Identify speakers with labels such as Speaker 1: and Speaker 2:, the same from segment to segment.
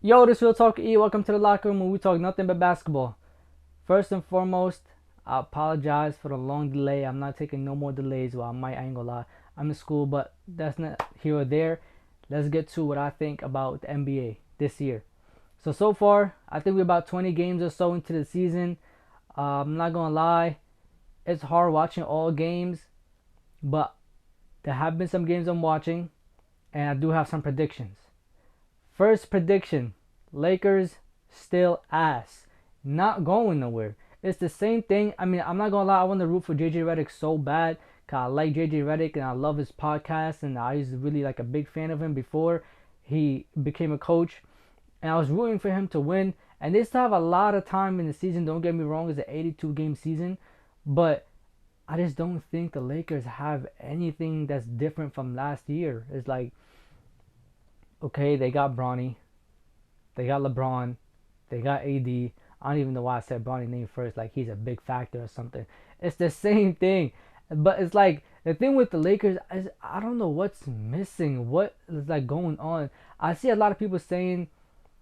Speaker 1: Yo, this is Real Talk E. Welcome to the locker room where we talk nothing but basketball. First and foremost, I apologize for the long delay. I'm not taking no more delays. Well, I ain't gonna lie. I'm in school, but that's not here or there. Let's get to what I think about the NBA this year. So far, I think we're about 20 games or so into the season. I'm not gonna lie. It's hard watching all games, but there have been some games I'm watching, and I do have some predictions. First prediction, Lakers still ass. Not going nowhere. It's the same thing. I mean, I'm not going to lie. I want to root for JJ Redick so bad. Cause I like JJ Redick and I love his podcast. And I was really like a big fan of him before he became a coach. And I was rooting for him to win. And they still have a lot of time in the season. Don't get me wrong. It's an 82 game season. But I just don't think the Lakers have anything that's different from last year. It's like, okay, they got Bronny, they got LeBron, they got AD. I don't even know why I said Bronny name first, like he's a big factor or something. It's the same thing, but it's like the thing with the Lakers is I don't know what's missing, what is like going on. I see a lot of people saying,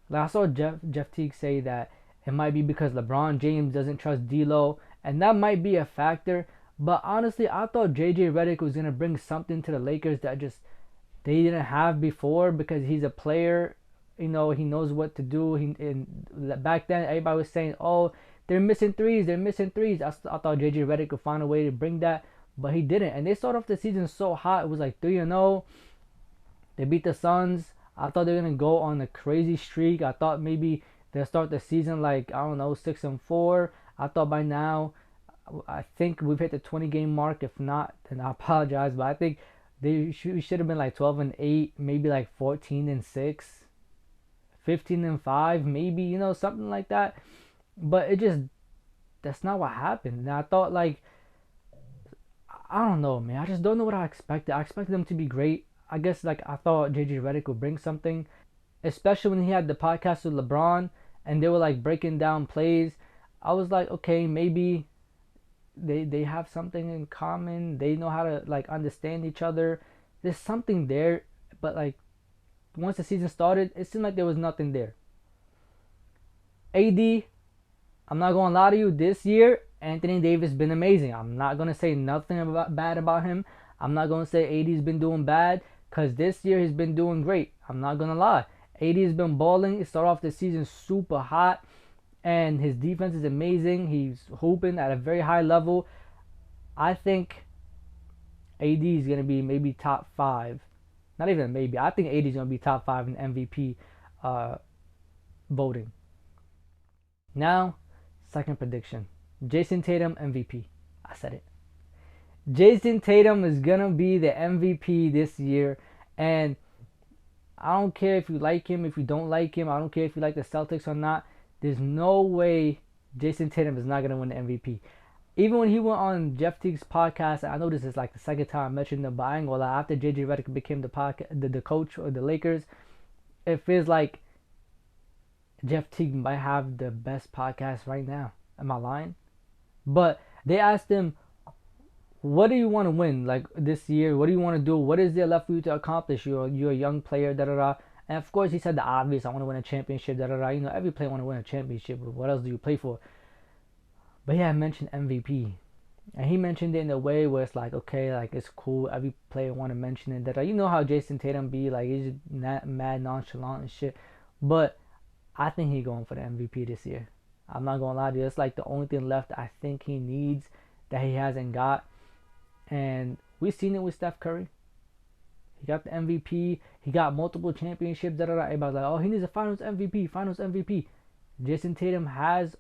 Speaker 1: like I saw Jeff Teague say that it might be because LeBron James doesn't trust D'Lo, and that might be a factor. But honestly, I thought JJ Redick was gonna bring something to the Lakers that just they didn't have before because he's a player. You know, he knows what to do. Back then, everybody was saying, "Oh, they're missing threes. They're missing threes." I thought JJ Redick could find a way to bring that, but he didn't. And they started off the season so hot. It was like 3-0. They beat the Suns. I thought they were gonna go on a crazy streak. I thought maybe they'll start the season like I don't know 6-4. I thought by now, I think we've hit the 20 game mark. If not, then I apologize. But I think we should have been like 12-8, maybe like 14-6, 15-5, maybe, you know, something like that. But it just that's not what happened. And I thought like I don't know, man. I just don't know what I expected. I expected them to be great. I guess like I thought JJ Redick would bring something, especially when he had the podcast with LeBron and they were like breaking down plays. I was like, okay, maybe they have something in common. They know how to like understand each other. There's something there, but like once the season started, it seemed like there was nothing there. AD, I'm not gonna lie to you. This year, Anthony Davis been amazing. I'm not gonna say nothing bad about him. I'm not gonna say AD's been doing bad because this year he's been doing great. I'm not gonna lie. AD's been balling. It started off the season super hot, and his defense is amazing. He's hooping at a very high level. I think AD is gonna be maybe top five. Not even maybe. I think AD is gonna be top five in MVP uh, voting. Now, second prediction: Jason Tatum MVP. I said it. Jason Tatum is gonna be the MVP this year, and I don't care if you like him, if you don't like him. I don't care if you like the Celtics or not. There's no way Jason Tatum is not gonna win the MVP. Even when he went on Jeff Teague's podcast, I know this is like the second time I mentioned him, but I ain't gonna lie. After JJ Redick became the coach of the Lakers, it feels like Jeff Teague might have the best podcast right now. Am I lying? But they asked him, "What do you want to win like this year? What do you want to do? What is there left for you to accomplish? You're a young player, da da da." And of course, he said the obvious: "I want to win a championship, da da da." You know, every player want to win a championship. But what else do you play for? But yeah, I mentioned MVP, and he mentioned it in a way where it's like, okay, like it's cool. Every player want to mention it. That you know how Jason Tatum be like, he's not mad nonchalant and shit. But I think he's going for the MVP this year. I'm not gonna lie to you. It's like the only thing left I think he needs that he hasn't got. And we've seen it with Steph Curry. He got the MVP. He got multiple championships. Da da da. Everybody's like, oh, he needs a Finals MVP. Finals MVP. Jason Tatum has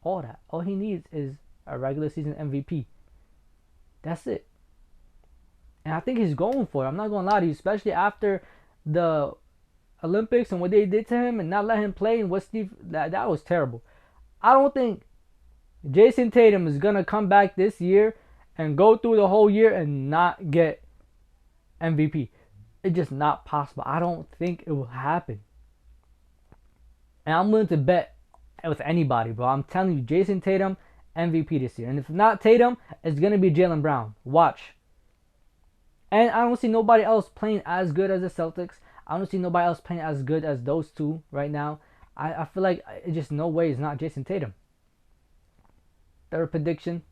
Speaker 1: all that. All he needs is a regular season MVP. That's it. And I think he's going for it. I'm not gonna lie to you, especially after the Olympics and what they did to him and not let him play and what that was terrible. I don't think Jason Tatum is gonna come back this year and go through the whole year and not get MVP. It's just not possible. I don't think it will happen. And I'm willing to bet with anybody, bro. I'm telling you, Jason Tatum MVP this year. And if not Tatum, it's gonna be Jaylen Brown. Watch. And I don't see nobody else playing as good as the Celtics. I don't see nobody else playing as good as those two right now. I feel like it's just no way it's not Jason Tatum. Third prediction.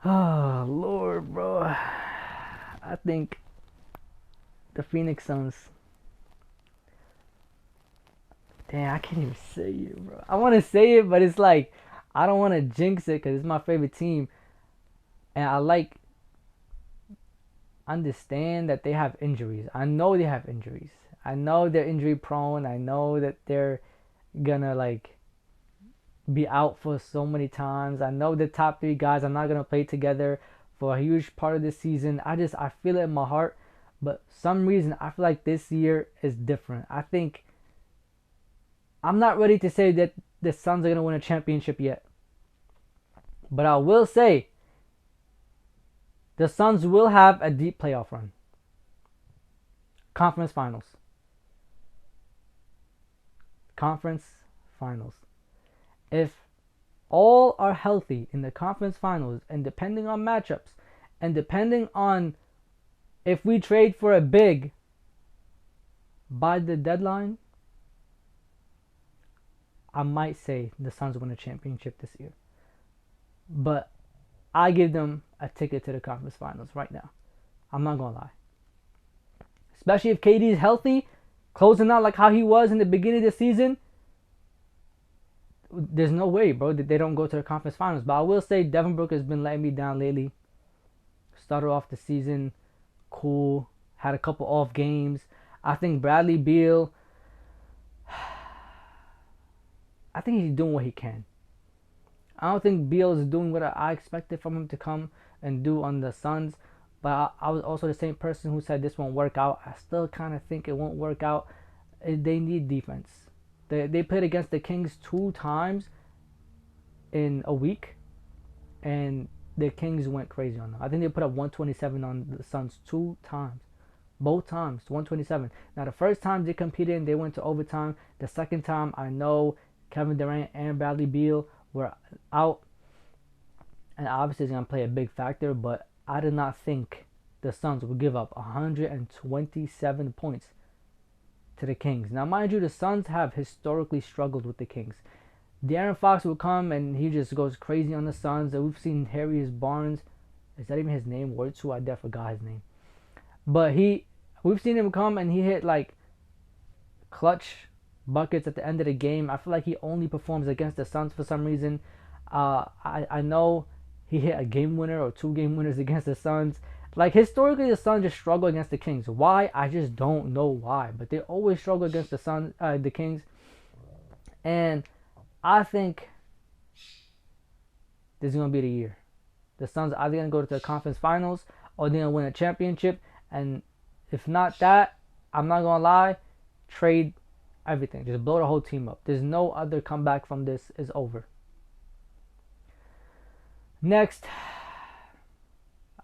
Speaker 1: Oh, Lord, bro. I think the Phoenix Suns. Damn, I can't even say it, bro. I want to say it, but it's like, I don't want to jinx it because it's my favorite team. And I understand that they have injuries. I know they have injuries. I know they're injury prone. I know that they're gonna like be out for so many times. I know the top three guys are not gonna play together for a huge part of the season. I feel it in my heart, but some reason I feel like this year is different. I think I'm not ready to say that the Suns are gonna win a championship yet, but I will say the Suns will have a deep playoff run, conference finals, conference finals. If all are healthy in the conference finals, and depending on matchups, and depending on if we trade for a big by the deadline, I might say the Suns win a championship this year. But I give them a ticket to the conference finals right now. I'm not going to lie. Especially if KD is healthy, closing out like how he was in the beginning of the season. There's no way, bro, that they don't go to the conference finals. But I will say Devin Booker has been letting me down lately. Started off the season cool. Had a couple off games. I think Bradley Beal, I think he's doing what he can. I don't think Beal is doing what I expected from him to come and do on the Suns. But I was also the same person who said this won't work out. I still kind of think it won't work out. They need defense. They played against the Kings 2 times in a week, and the Kings went crazy on them. I think they put up 127 on the Suns 2 times. Both times, 127. Now, the first time they competed and they went to overtime. The second time, I know Kevin Durant and Bradley Beal were out, and obviously it's going to play a big factor, but I did not think the Suns would give up 127 points to the Kings. Now, mind you, the Suns have historically struggled with the Kings. De'Aaron Fox will come and he just goes crazy on the Suns. We've seen Harris Barnes. Is that even his name? Word 2? I definitely forgot his name. But we've seen him come and he hit like clutch buckets at the end of the game. I feel like he only performs against the Suns for some reason. I know he hit a game winner or 2 game winners against the Suns. Like, historically, the Suns just struggle against the Kings. Why? I just don't know why. But they always struggle against the Kings. And I think this is going to be the year. The Suns are either going to go to the conference finals or they're going to win a championship. And if not that, I'm not going to lie, trade everything. Just blow the whole team up. There's no other comeback from this. Is over. Next,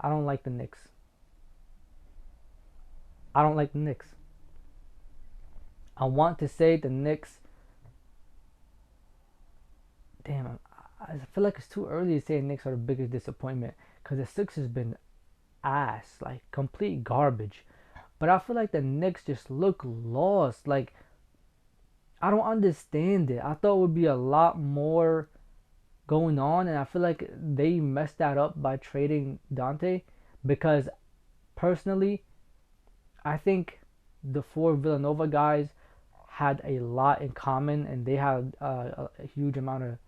Speaker 1: I don't like the Knicks. I don't like the Knicks. I want to say the Knicks. Damn, I feel like it's too early to say the Knicks are the biggest disappointment because the Sixers has been ass, like complete garbage. But I feel like the Knicks just look lost. Like, I don't understand it. I thought it would be a lot more going on, and I feel like they messed that up by trading Dante, because personally I think the 4 Villanova guys had a lot in common, and they had a huge amount of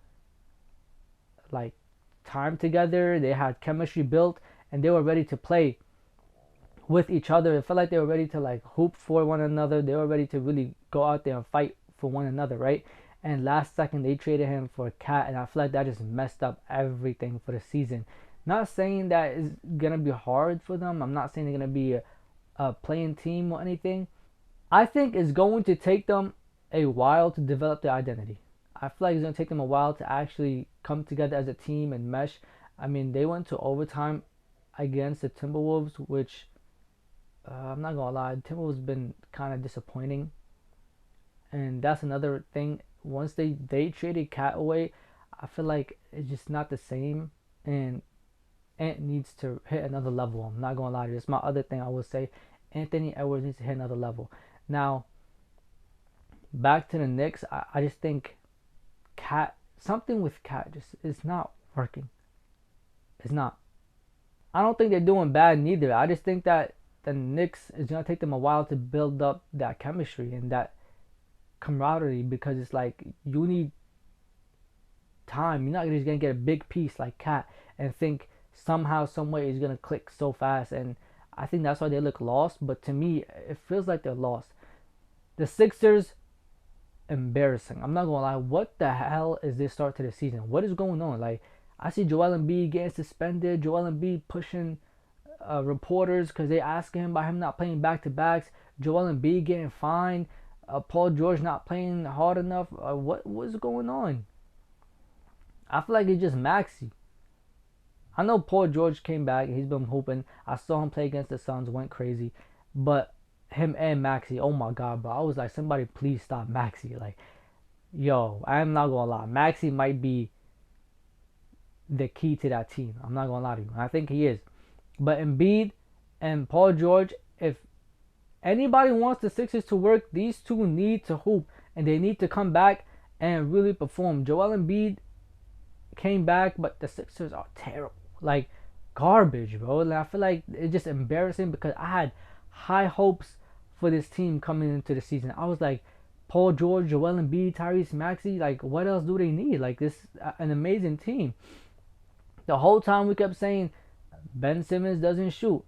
Speaker 1: like time together. They had chemistry built, and they were ready to play with each other. It felt like they were ready to like hoop for one another. They were ready to really go out there and fight for one another, right? And last second they traded him for Cat, and I feel like that just messed up everything for the season. Not saying that is gonna be hard for them. I'm not saying they're gonna be a playing team or anything. I think it's going to take them a while to develop their identity. I feel like it's gonna take them a while to actually come together as a team and mesh. I mean, they went to overtime against the Timberwolves, which I'm not gonna lie, Timberwolves been kind of disappointing, and that's another thing. Once they traded Cat away, I feel like it's just not the same, and Ant needs to hit another level. I'm not gonna lie, that's my other thing I would say. Anthony Edwards needs to hit another level. Now, back to the Knicks, I just think something with Cat just is not working. It's not. I don't think they're doing bad neither. I just think that the Knicks is gonna take them a while to build up that chemistry and that camaraderie, because it's like you need time. You're not just gonna get a big piece like Cat and think somehow, some way it's gonna click so fast. And I think that's why they look lost. But to me, it feels like they're lost. The Sixers, embarrassing. I'm not gonna lie. What the hell is this start to the season? What is going on? Like, I see Joel Embiid getting suspended. Joel Embiid pushing reporters because they asking him about him not playing back to backs. Joel Embiid getting fined. Paul George not playing hard enough. What's going on? I feel like it's just Maxey. I know Paul George came back. He's been hooping. I saw him play against the Suns. Went crazy. But him and Maxey, oh my God, bro. I was like, somebody please stop Maxey. Like, yo, I'm not going to lie. Maxey might be the key to that team. I'm not going to lie to you. I think he is. But Embiid and Paul George, if anybody wants the Sixers to work, these two need to hoop. And they need to come back and really perform. Joel Embiid came back, but the Sixers are terrible. Like, garbage, bro. And I feel like it's just embarrassing because I had high hopes for this team coming into the season. I was like, Paul George, Joel Embiid, Tyrese Maxey, like, what else do they need? Like, this an amazing team. The whole time we kept saying Ben Simmons doesn't shoot,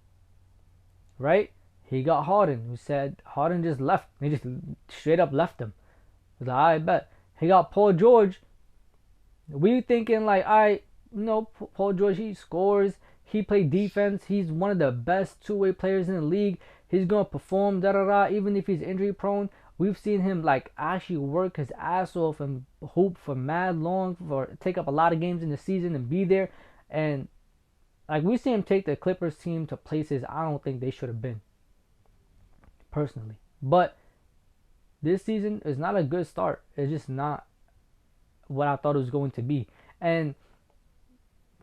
Speaker 1: right? He got Harden. We said Harden just left. He just straight up left him. I was like, I bet. He got Paul George. We thinking like, Paul George, he scores. He plays defense. He's one of the best two-way players in the league. He's going to perform, even if he's injury prone. We've seen him like actually work his ass off and hoop for mad long, for take up a lot of games in the season and be there. And like, we see him take the Clippers team to places I don't think they should have been, personally. But this season is not a good start. It's just not what I thought it was going to be. And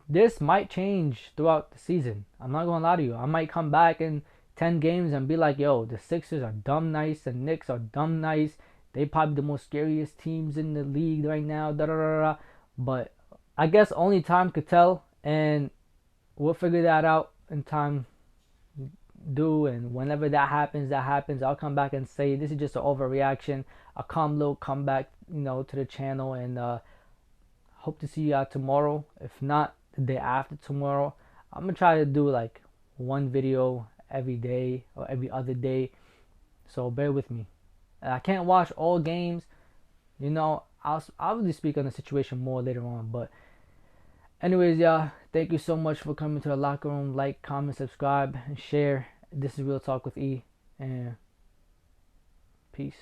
Speaker 1: this might change throughout the season. I'm not going to lie to you. I might come back in 10 games and be like, yo, the Sixers are dumb nice. The Knicks are dumb nice. They probably the most scariest teams in the league right now. But I guess only time could tell. And we'll figure that out in time. And whenever that happens, I'll come back and say this is just an overreaction, a calm little comeback, to the channel. And hope to see you out tomorrow. If not, the day after tomorrow. I'm gonna try to do like one video every day or every other day, so bear with me. I can't watch all games, I'll really speak on the situation more later on. But anyways, y'all, thank you so much for coming to the locker room. Like, comment, subscribe, and share. This is Real Talk with E, and peace.